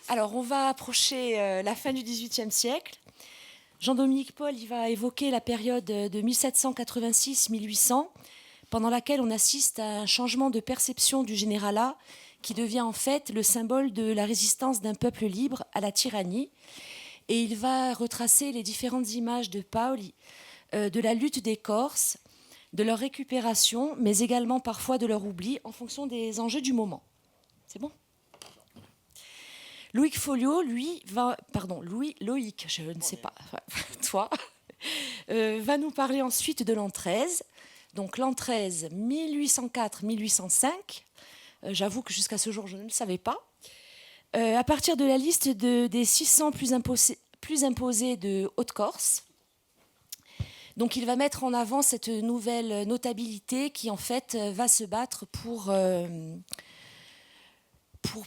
Alors, on va approcher la fin du XVIIIe siècle. Jean-Dominique Paul il va évoquer la période de 1786-1800, pendant laquelle on assiste à un changement de perception du généralat qui devient en fait le symbole de la résistance d'un peuple libre à la tyrannie. Et il va retracer les différentes images de Paul, de la lutte des Corses, de leur récupération, mais également parfois de leur oubli en fonction des enjeux du moment. C'est bon ? Loïc Folliot, Loïc, je ne sais pas, toi, va nous parler ensuite de l'an 13. Donc l'an 13, 1804-1805. J'avoue que jusqu'à ce jour, je ne le savais pas. À partir de la liste des 600 plus imposés de Haute-Corse. Donc il va mettre en avant cette nouvelle notabilité qui en fait va se battre pour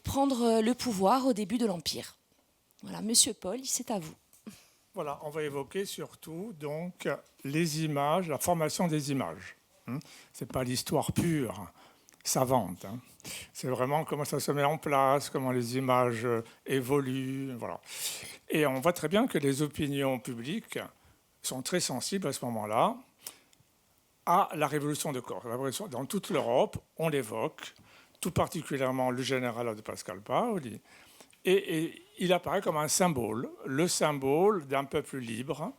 prendre le pouvoir au début de l'Empire. Voilà, Monsieur Paul, c'est à vous. Voilà, on va évoquer surtout donc les images, la formation des images. C'est pas l'histoire pure, savante. C'est vraiment comment ça se met en place, comment les images évoluent, voilà. Et on voit très bien que les opinions publiques sont très sensibles à ce moment-là à la révolution de Corse. Dans toute l'Europe, on l'évoque, tout particulièrement le général de Pascal Paoli. Et il apparaît comme un symbole, le symbole d'un peuple libre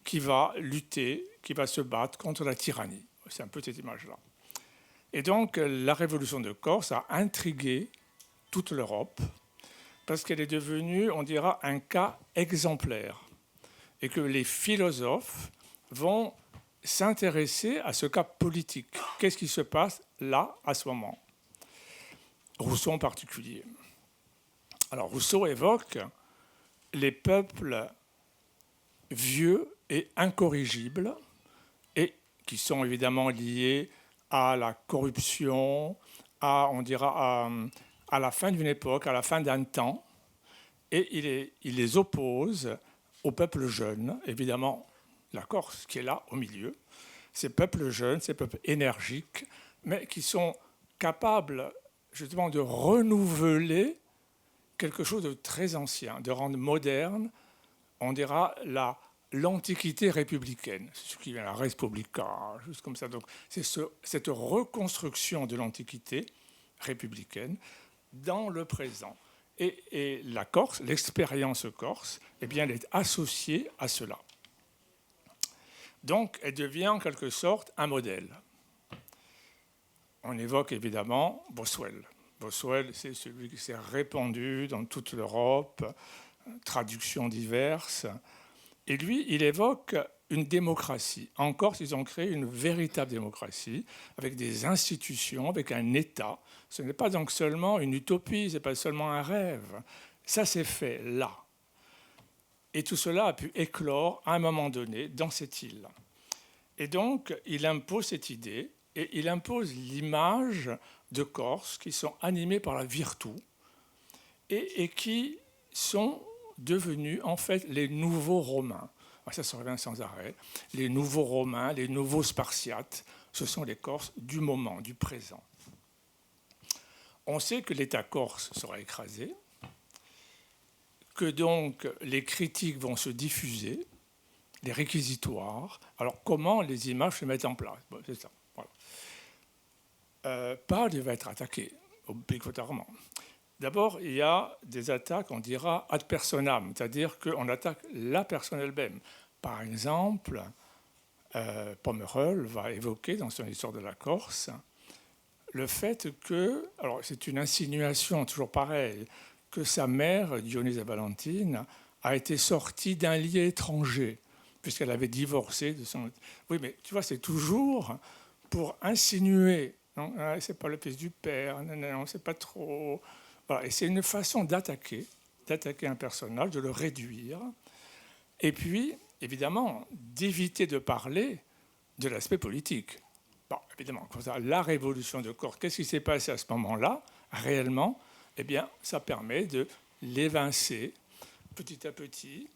qui va lutter, qui va se battre contre la tyrannie. C'est un peu cette image-là. Et donc, la révolution de Corse a intrigué toute l'Europe parce qu'elle est devenue, on dira, un cas exemplaire. Et que les philosophes vont s'intéresser à ce cas politique. Qu'est-ce qui se passe là, à ce moment ? Rousseau en particulier. Alors Rousseau évoque les peuples vieux et incorrigibles, et qui sont évidemment liés à la corruption, on dira, à la fin d'une époque, à la fin d'un temps, et il les oppose aux peuples jeunes, évidemment la Corse qui est là au milieu, ces peuples jeunes, ces peuples énergiques, mais qui sont capables justement de renouveler quelque chose de très ancien, de rendre moderne, on dira, l'antiquité républicaine, ce qui est la Respublica, juste comme ça. Donc, c'est cette reconstruction de l'antiquité républicaine dans le présent. Et la Corse, l'expérience corse, eh bien, elle est associée à cela. Donc, elle devient en quelque sorte un modèle. On évoque évidemment Bossuel. Bossuel, c'est celui qui s'est répandu dans toute l'Europe, traductions diverses. Et lui, il évoque une démocratie. En Corse, ils ont créé une véritable démocratie, avec des institutions, avec un État. Ce n'est pas donc seulement une utopie, ce n'est pas seulement un rêve. Ça s'est fait là. Et tout cela a pu éclore à un moment donné dans cette île. Et donc, il impose cette idée, et il impose l'image de Corse qui sont animés par la virtu et qui sont devenus en fait les nouveaux Romains. Alors ça revient sans arrêt. Les nouveaux Romains, les nouveaux Spartiates, ce sont les Corses du moment, du présent. On sait que l'État corse sera écrasé, que donc les critiques vont se diffuser, les réquisitoires. Alors comment les images se mettent en place ? Bon, c'est ça. Voilà. Paul va être attaqué obligatoirement. D'abord, il y a des attaques, on dira ad personam, c'est-à-dire qu'on attaque la personne elle-même. Par exemple, Pommerol va évoquer dans son histoire de la Corse le fait que, alors c'est une insinuation toujours pareille, que sa mère, Dionysia Valentine, a été sortie d'un lit étranger, puisqu'elle avait divorcé de son... Oui, mais tu vois, c'est toujours pour insinuer. Non, c'est pas le fils du père, non, c'est pas trop... Voilà. Et c'est une façon d'attaquer un personnage, de le réduire, et puis, évidemment, d'éviter de parler de l'aspect politique. Bon, évidemment, la révolution de Corse, qu'est-ce qui s'est passé à ce moment-là, réellement ? Eh bien, ça permet de l'évincer petit à petit.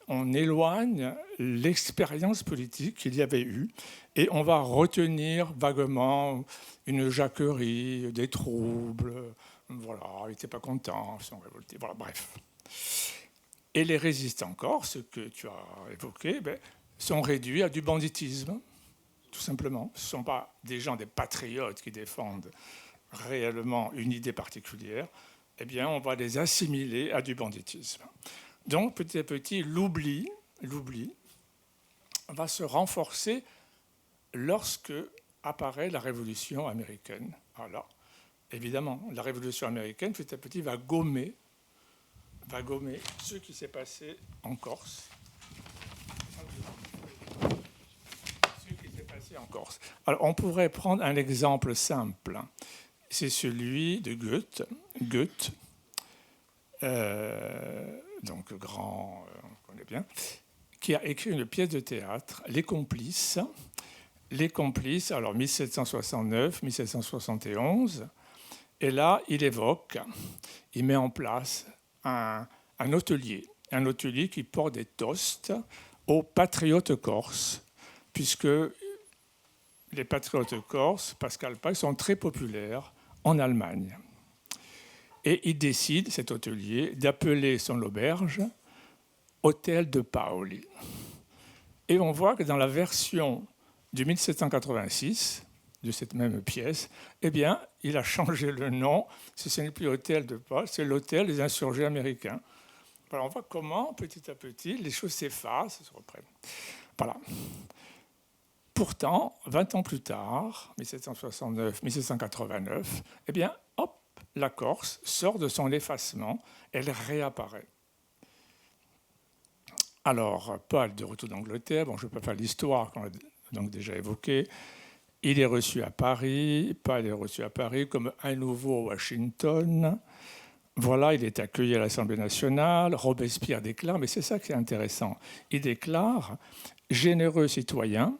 On éloigne l'expérience politique qu'il y avait eu et on va retenir vaguement une jacquerie, des troubles. Voilà, il n'était pas content, ils sont révoltés. Voilà, bref. Et les résistants corses, que tu as évoqués, sont réduits à du banditisme, tout simplement. Ce ne sont pas des gens, des patriotes qui défendent réellement une idée particulière. Eh bien, on va les assimiler à du banditisme. Donc, petit à petit, l'oubli va se renforcer lorsque apparaît la Révolution américaine. Alors, évidemment, la Révolution américaine, petit à petit, va gommer ce qui s'est passé en Corse. Alors, on pourrait prendre un exemple simple. C'est celui de Goethe. Donc grand, on connaît bien, qui a écrit une pièce de théâtre, Les Complices. Les Complices, alors 1769, 1771. Et là, il met en place un hôtelier qui porte des toasts aux patriotes corses, puisque les patriotes corses, Pascal Paille, sont très populaires en Allemagne. Et il décide, cet hôtelier, d'appeler son auberge Hôtel de Paoli. Et on voit que dans la version de 1786, de cette même pièce, eh bien, il a changé le nom. Ce n'est plus Hôtel de Paoli, c'est l'Hôtel des insurgés américains. Voilà, on voit comment, petit à petit, les choses s'effacent, se reprennent. Voilà. Pourtant, 20 ans plus tard, 1769, 1789, eh bien, hop, la Corse sort de son effacement, elle réapparaît. Alors, Paul, de retour d'Angleterre, bon, je ne peux pas faire l'histoire qu'on a donc déjà évoquée. Il est reçu à Paris, Paul est reçu à Paris comme un nouveau Washington. Voilà, il est accueilli à l'Assemblée nationale. Robespierre déclare, mais c'est ça qui est intéressant, il déclare « Généreux citoyens,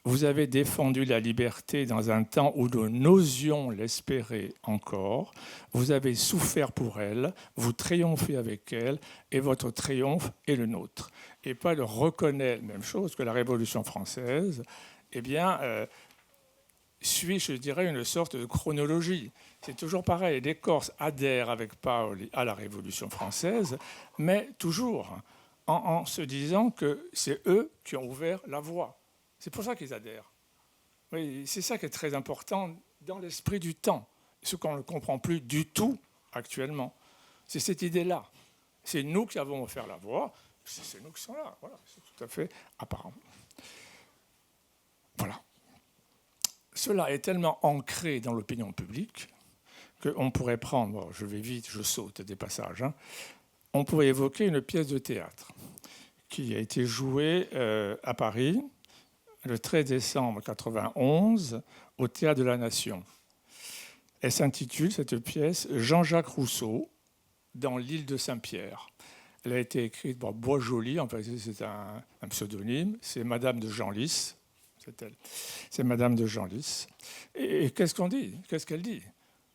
vous avez défendu la liberté dans un temps où nous n'osions l'espérer encore. Vous avez souffert pour elle, vous triomphez avec elle, et votre triomphe est le nôtre. » Et Paul reconnaît, même chose, que la Révolution française, eh bien, suit, je dirais, une sorte de chronologie. C'est toujours pareil, les Corses adhèrent avec Paoli à la Révolution française, mais toujours en se disant que c'est eux qui ont ouvert la voie. C'est pour ça qu'ils adhèrent. Oui, c'est ça qui est très important dans l'esprit du temps, ce qu'on ne comprend plus du tout actuellement. C'est cette idée-là. C'est nous qui avons offert la voie, c'est nous qui sommes là. Voilà, c'est tout à fait apparent. Voilà. Cela est tellement ancré dans l'opinion publique qu'on pourrait prendre, je vais vite, je saute des passages, on pourrait évoquer une pièce de théâtre qui a été jouée à Paris le 13 décembre 1991 au Théâtre de la Nation. Elle s'intitule, cette pièce, Jean-Jacques Rousseau dans l'île de Saint-Pierre. Elle a été écrite par Boisjoli, enfin c'est un pseudonyme, c'est Madame de Genlis, c'est elle. C'est Madame de Genlis. Et qu'est-ce qu'on dit ? Qu'est-ce qu'elle dit ?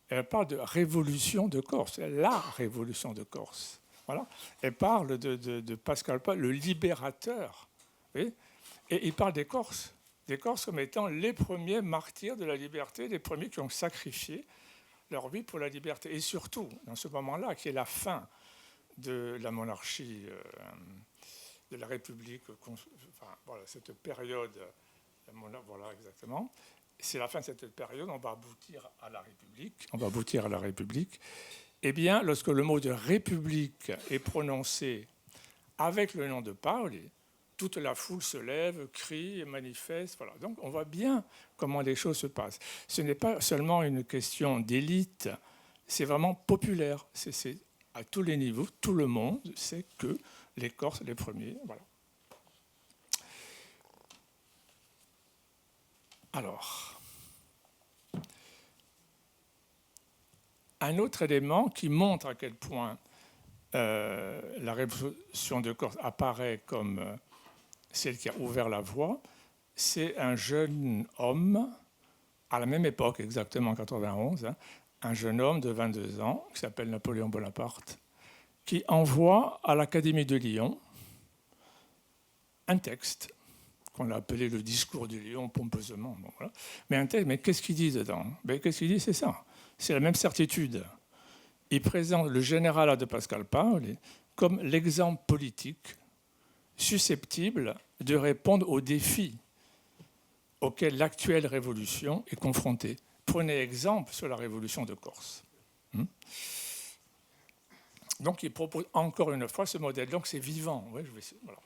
Elle parle de révolution de Corse, la révolution de Corse. Voilà. Elle parle de Pascal Paul, le libérateur. Oui. Et il parle des Corses comme étant les premiers martyrs de la liberté, les premiers qui ont sacrifié leur vie pour la liberté. Et surtout, dans ce moment-là, qui est la fin de la monarchie, de la République, enfin, voilà, cette période, voilà exactement, c'est la fin de cette période, on va aboutir à la République. Eh bien, lorsque le mot de République est prononcé avec le nom de Paoli, toute la foule se lève, crie et manifeste. Voilà. Donc on voit bien comment les choses se passent. Ce n'est pas seulement une question d'élite, c'est vraiment populaire. C'est à tous les niveaux, tout le monde sait que les Corses, les premiers. Voilà. Alors, un autre élément qui montre à quel point la révolution de Corse apparaît comme celle qui a ouvert la voie, c'est un jeune homme, à la même époque, exactement en 91, un jeune homme de 22 ans, qui s'appelle Napoléon Bonaparte, qui envoie à l'Académie de Lyon un texte qu'on a appelé le discours de Lyon pompeusement. Bon, voilà. Mais un texte, mais qu'est-ce qu'il dit dedans ? Qu'est-ce qu'il dit ? C'est ça. C'est la même certitude. il présente le général de Pascal Paoli comme l'exemple politique susceptible de répondre aux défis auxquels l'actuelle révolution est confrontée. Prenez exemple sur la révolution de Corse. Donc il propose encore une fois ce modèle. Donc c'est vivant. Ouais, voilà.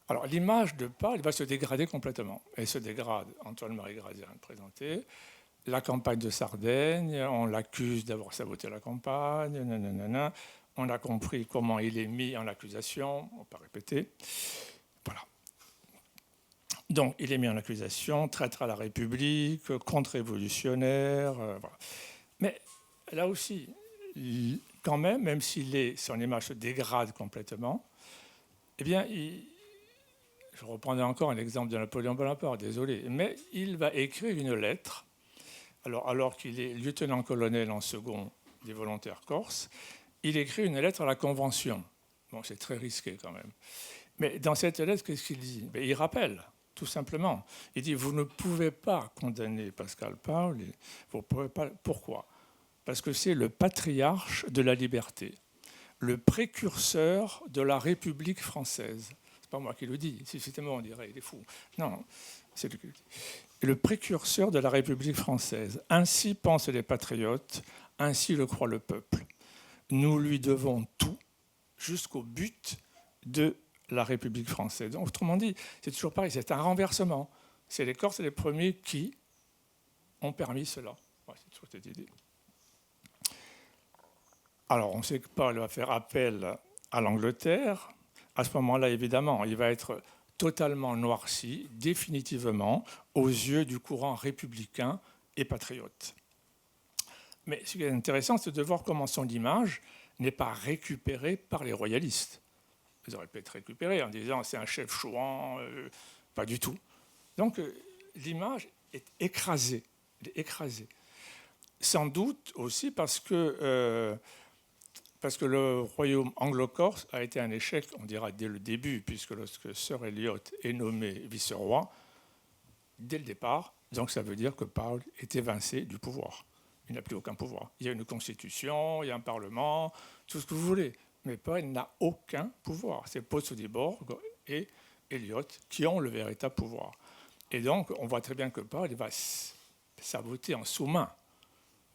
Alors l'image de Paoli va se dégrader complètement. Elle se dégrade. Antoine-Marie Grazien a présenté. La campagne de Sardaigne, on l'accuse d'avoir saboté la campagne. Nanana. On a compris comment il est mis en accusation. On ne va pas répéter. Voilà. Donc, il est mis en accusation, traître à la République, contre-révolutionnaire. Voilà. Mais là aussi, quand même son image se dégrade complètement, eh bien, je reprendrai encore un exemple de Napoléon Bonaparte, désolé, mais il va écrire une lettre, alors qu'il est lieutenant-colonel en second des volontaires corses, il écrit une lettre à la Convention. Bon, c'est très risqué quand même. Mais dans cette lettre, qu'est-ce qu'il dit ? Il rappelle, tout simplement. Il dit, vous ne pouvez pas condamner Pascal Paoli. Vous pouvez pas. Pourquoi ? Parce que c'est le patriarche de la liberté, le précurseur de la République française. C'est pas moi qui le dis. Si c'était moi, on dirait, il est fou. Non, c'est lui qui le dit. Le précurseur de la République française. Ainsi pensent les patriotes, ainsi le croit le peuple. Nous lui devons tout jusqu'au but de la République française. Donc, autrement dit, c'est toujours pareil, c'est un renversement. C'est les Corses les premiers qui ont permis cela. Ouais, c'est toujours cette idée. Alors, on sait que Paul va faire appel à l'Angleterre. À ce moment-là, évidemment, il va être totalement noirci, définitivement, aux yeux du courant républicain et patriote. Mais ce qui est intéressant, c'est de voir comment son image n'est pas récupérée par les royalistes. Ils auraient pu être récupérés en disant c'est un chef chouan, pas du tout. Donc l'image est écrasée, Sans doute aussi parce que le royaume anglo-corse a été un échec, on dira dès le début, puisque lorsque Sir Eliot est nommé vice-roi, dès le départ, donc ça veut dire que Paul est évincé du pouvoir. Il n'a plus aucun pouvoir. Il y a une constitution, il y a un parlement, tout ce que vous voulez. Mais Paul n'a aucun pouvoir. C'est Possodiborg et Eliot qui ont le véritable pouvoir. Et donc, on voit très bien que Paul va saboter en sous-main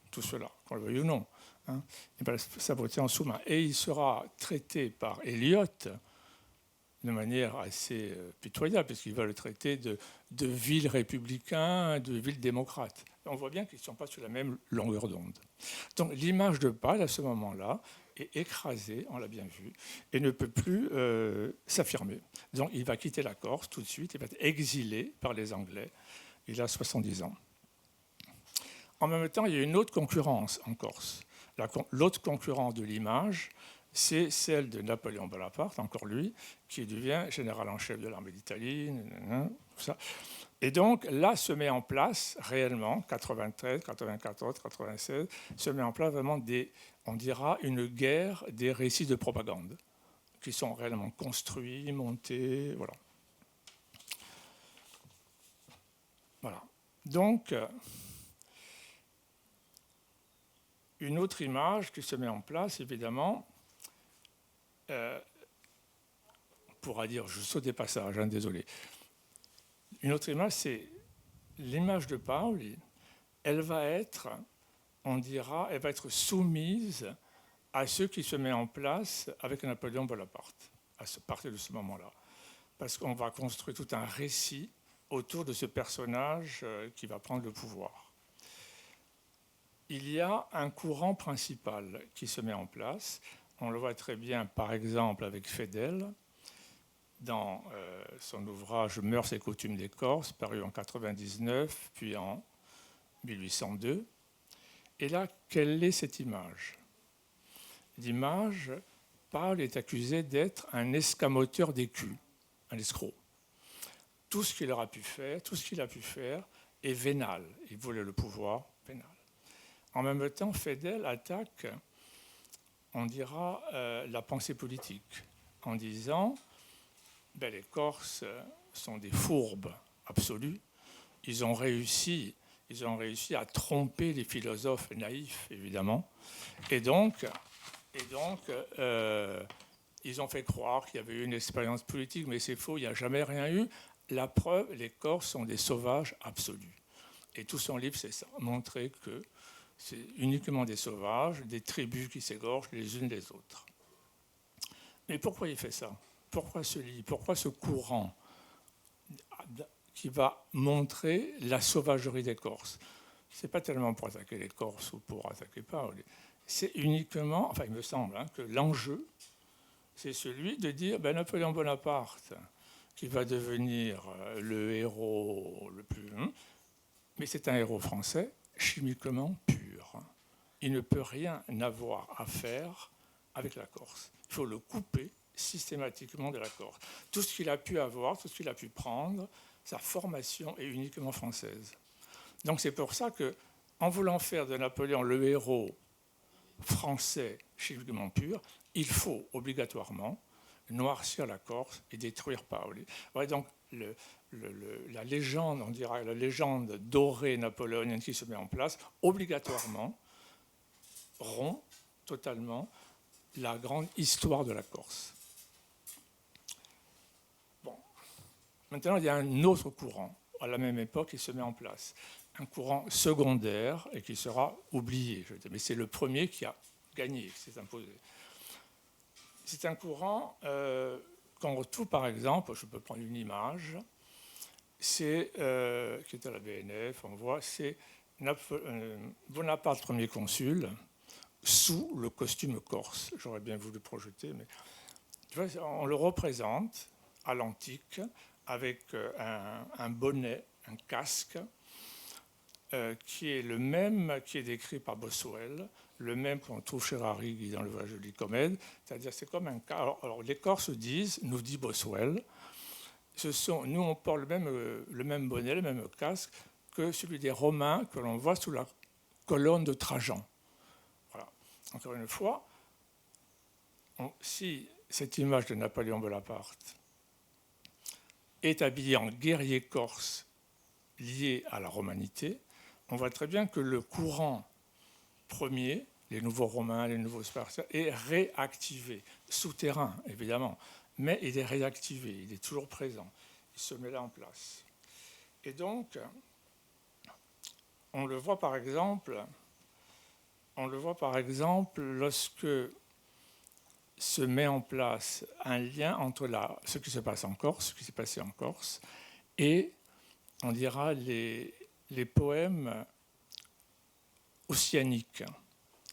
tout cela, qu'on le veuille ou non. Il va saboter en sous-main. Et il sera traité par Eliot de manière assez pitoyable, puisqu'il va le traiter de vil républicain, de vil démocrate. On voit bien qu'ils ne sont pas sur la même longueur d'onde. Donc l'image de Paul, à ce moment-là, est écrasée, on l'a bien vu, et ne peut plus s'affirmer. Donc il va quitter la Corse tout de suite, il va être exilé par les Anglais. Il a 70 ans. En même temps, il y a une autre concurrence en Corse. L'autre concurrence de l'image, c'est celle de Napoléon Bonaparte, encore lui, qui devient général en chef de l'armée d'Italie, tout ça. Et donc là se met en place réellement, 93, 94, 96, se met en place vraiment on dira, une guerre des récits de propagande, qui sont réellement construits, montés, voilà. Voilà. Donc, une autre image qui se met en place, évidemment, on pourra dire, je saute des passages, désolé. Une autre image, c'est l'image de Paoli. Elle va être, on dira, elle va être soumise à ce qui se met en place avec Napoléon Bonaparte, à partir de ce moment-là. Parce qu'on va construire tout un récit autour de ce personnage qui va prendre le pouvoir. Il y a un courant principal qui se met en place. On le voit très bien, par exemple, avec Fedel, dans son ouvrage « Mœurs et coutumes des Corses », paru en 1999, puis en 1802. Et là, quelle est cette image ? L'image, Paul est accusé d'être un escamoteur d'écus, un escroc. Tout ce qu'il a pu faire est vénal. Il voulait le pouvoir vénal. En même temps, Fedel attaque, on dira, la pensée politique, en disant les Corses sont des fourbes absolus. Ils ont réussi ils ont réussi à tromper les philosophes naïfs, évidemment. Et donc ils ont fait croire qu'il y avait eu une expérience politique, mais c'est faux, il n'y a jamais rien eu. La preuve, les Corses sont des sauvages absolus. Et tout son livre, c'est ça, montrer que c'est uniquement des sauvages, des tribus qui s'égorgent les unes les autres. Mais pourquoi il fait ça? Pourquoi ce livre? Pourquoi ce courant qui va montrer la sauvagerie des Corses? Ce n'est pas tellement pour attaquer les Corses ou pour attaquer Paoli. C'est uniquement, enfin il me semble, que l'enjeu, c'est celui de dire Napoléon Bonaparte, qui va devenir le héros le plus... mais c'est un héros français, chimiquement pur. Il ne peut rien avoir à faire avec la Corse. Il faut le couper systématiquement de la Corse. Tout ce qu'il a pu avoir, tout ce qu'il a pu prendre, sa formation est uniquement française. Donc c'est pour ça que, en voulant faire de Napoléon le héros français chimiquement pur, il faut obligatoirement noircir la Corse et détruire Paoli. Ouais, donc la légende, on dirait la légende dorée napoléonienne qui se met en place, obligatoirement rompt totalement la grande histoire de la Corse. Bon. Maintenant, il y a un autre courant, à la même époque, qui se met en place. Un courant secondaire et qui sera oublié. Mais c'est le premier qui a gagné, qui s'est imposé. C'est un courant qu'on retrouve, par exemple, je peux prendre une image, c'est, qui est à la BNF, on voit, c'est Bonaparte, premier consul, sous le costume corse. J'aurais bien voulu le projeter, mais tu vois, on le représente à l'antique avec un bonnet, un casque, qui est le même qui est décrit par Bossuel, le même qu'on trouve chez Arrighi dans le Voyage de Lycomède, c'est-à-dire c'est comme un cas. Alors les Corses disent, nous dit Bossuel, nous on porte le même bonnet, le même casque que celui des Romains que l'on voit sous la colonne de Trajan. Voilà. Encore une fois, si cette image de Napoléon Bonaparte est habillée en guerrier corse lié à la romanité, on voit très bien que le courant premier, les nouveaux Romains, les nouveaux Spartiates, est réactivé, souterrain évidemment, mais il est réactivé, il est toujours présent, il se met là en place. Et donc, on le voit par exemple lorsque se met en place un lien entre ce qui se passe en Corse, ce qui s'est passé en Corse, et on dira les poèmes ossianiques,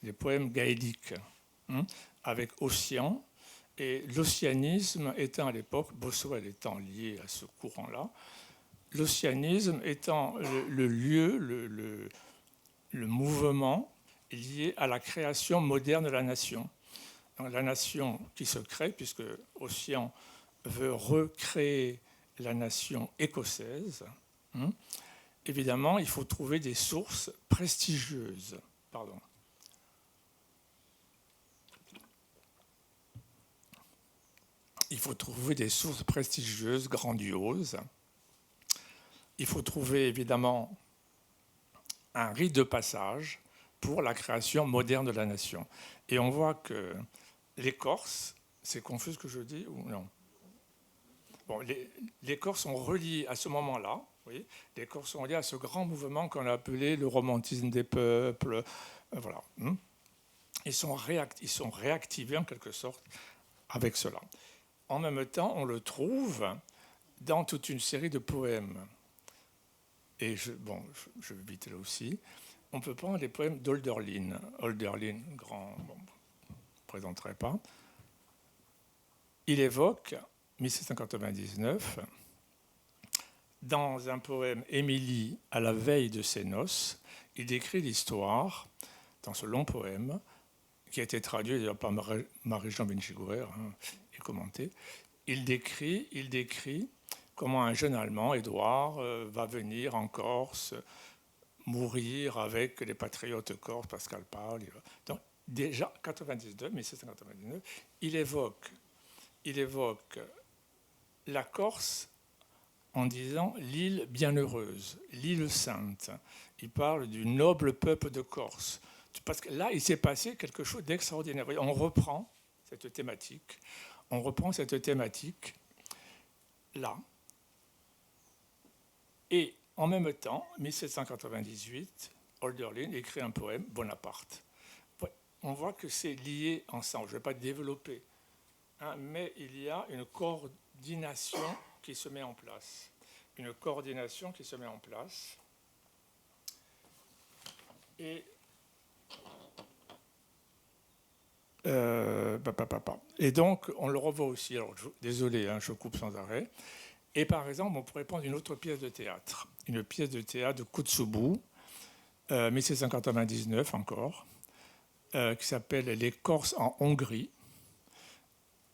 les poèmes gaéliques, avec Ossian, et l'ossianisme étant à l'époque, Bossuel étant lié à ce courant-là, l'ossianisme étant le lieu, le mouvement lié à la création moderne de la nation. Donc, la nation qui se crée, puisque Ossian veut recréer la nation écossaise, évidemment, il faut trouver des sources prestigieuses. Pardon. Il faut trouver des sources prestigieuses, grandioses. Il faut trouver, évidemment, un rite de passage pour la création moderne de la nation. Et on voit que les Corses, c'est confus ce que je dis ou non? Bon, les Corses sont reliés à ce moment-là. Oui, les Corses sont liés à ce grand mouvement qu'on a appelé le romantisme des peuples. Voilà. Ils sont réactivés en quelque sorte avec cela. En même temps, on le trouve dans toute une série de poèmes. Et je vais vite là aussi. On peut prendre les poèmes d'Hölderlin. Hölderlin, grand, je ne présenterai pas. Il évoque, 1799, dans un poème Émilie à la veille de ses noces, il décrit l'histoire, dans ce long poème, qui a été traduit d'ailleurs par Marie-Jean Benchigouer et commenté. Il décrit comment un jeune Allemand, Édouard, va venir en Corse, mourir avec les patriotes corses, Pascal Paul. Donc déjà, 1799, il évoque la Corse en disant l'île bienheureuse, l'île sainte. Il parle du noble peuple de Corse. Parce que là, il s'est passé quelque chose d'extraordinaire. On reprend cette thématique. On reprend cette thématique là. Et en même temps, 1798, Hölderlin écrit un poème, Bonaparte. On voit que c'est lié ensemble. Je ne vais pas développer, hein, mais il y a une coordination qui se met en place. Une coordination qui se met en place. Et donc, on le revoit aussi. Alors, désolé, hein, je coupe sans arrêt. Et par exemple, on pourrait prendre une autre pièce de théâtre. Une pièce de théâtre de Kotzebue, 1799 encore, qui s'appelle Les Corses en Hongrie.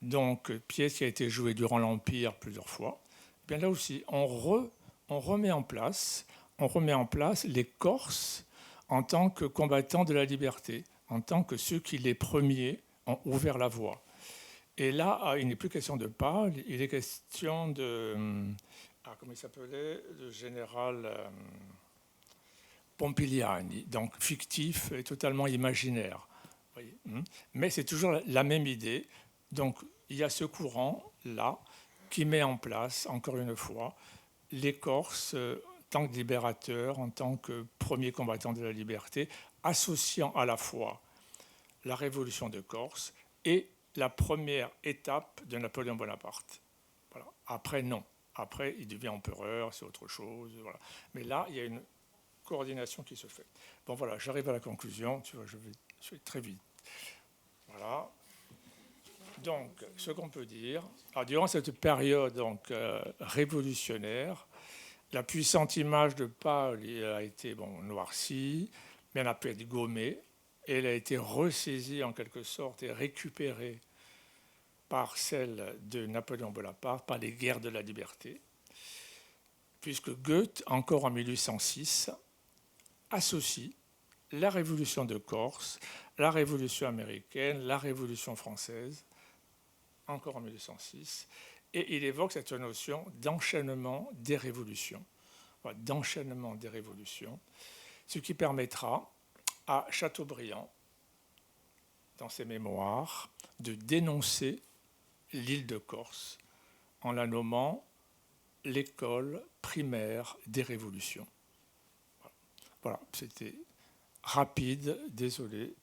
Donc, pièce qui a été jouée durant l'Empire plusieurs fois. Bien là aussi, on remet en place les Corses en tant que combattants de la liberté, en tant que ceux qui, les premiers, ont ouvert la voie. Et là, il n'est plus question de Paul, il est question de... comment il s'appelait? Le général Pompiliani, donc fictif et totalement imaginaire. Voyez, mais c'est toujours la même idée. Donc, il y a ce courant-là qui met en place, encore une fois, les Corses en tant que libérateurs, en tant que premiers combattants de la liberté, associant à la fois la révolution de Corse et la première étape de Napoléon Bonaparte. Voilà. Après, non. Après, il devient empereur, c'est autre chose. Voilà. Mais là, il y a une coordination qui se fait. Bon, voilà, j'arrive à la conclusion. Tu vois, je vais très vite. Voilà. Donc, ce qu'on peut dire, durant cette période donc, révolutionnaire, la puissante image de Paul a été noircie, mais elle a pu être gommée, et elle a été ressaisie en quelque sorte et récupérée par celle de Napoléon Bonaparte, par les guerres de la liberté, puisque Goethe, encore en 1806, associe la révolution de Corse, la révolution américaine, la révolution française, encore en 1806, et il évoque cette notion d'enchaînement des révolutions. Voilà, d'enchaînement des révolutions, ce qui permettra à Chateaubriand, dans ses mémoires, de dénoncer l'île de Corse en la nommant l'école primaire des révolutions. Voilà, c'était rapide, désolé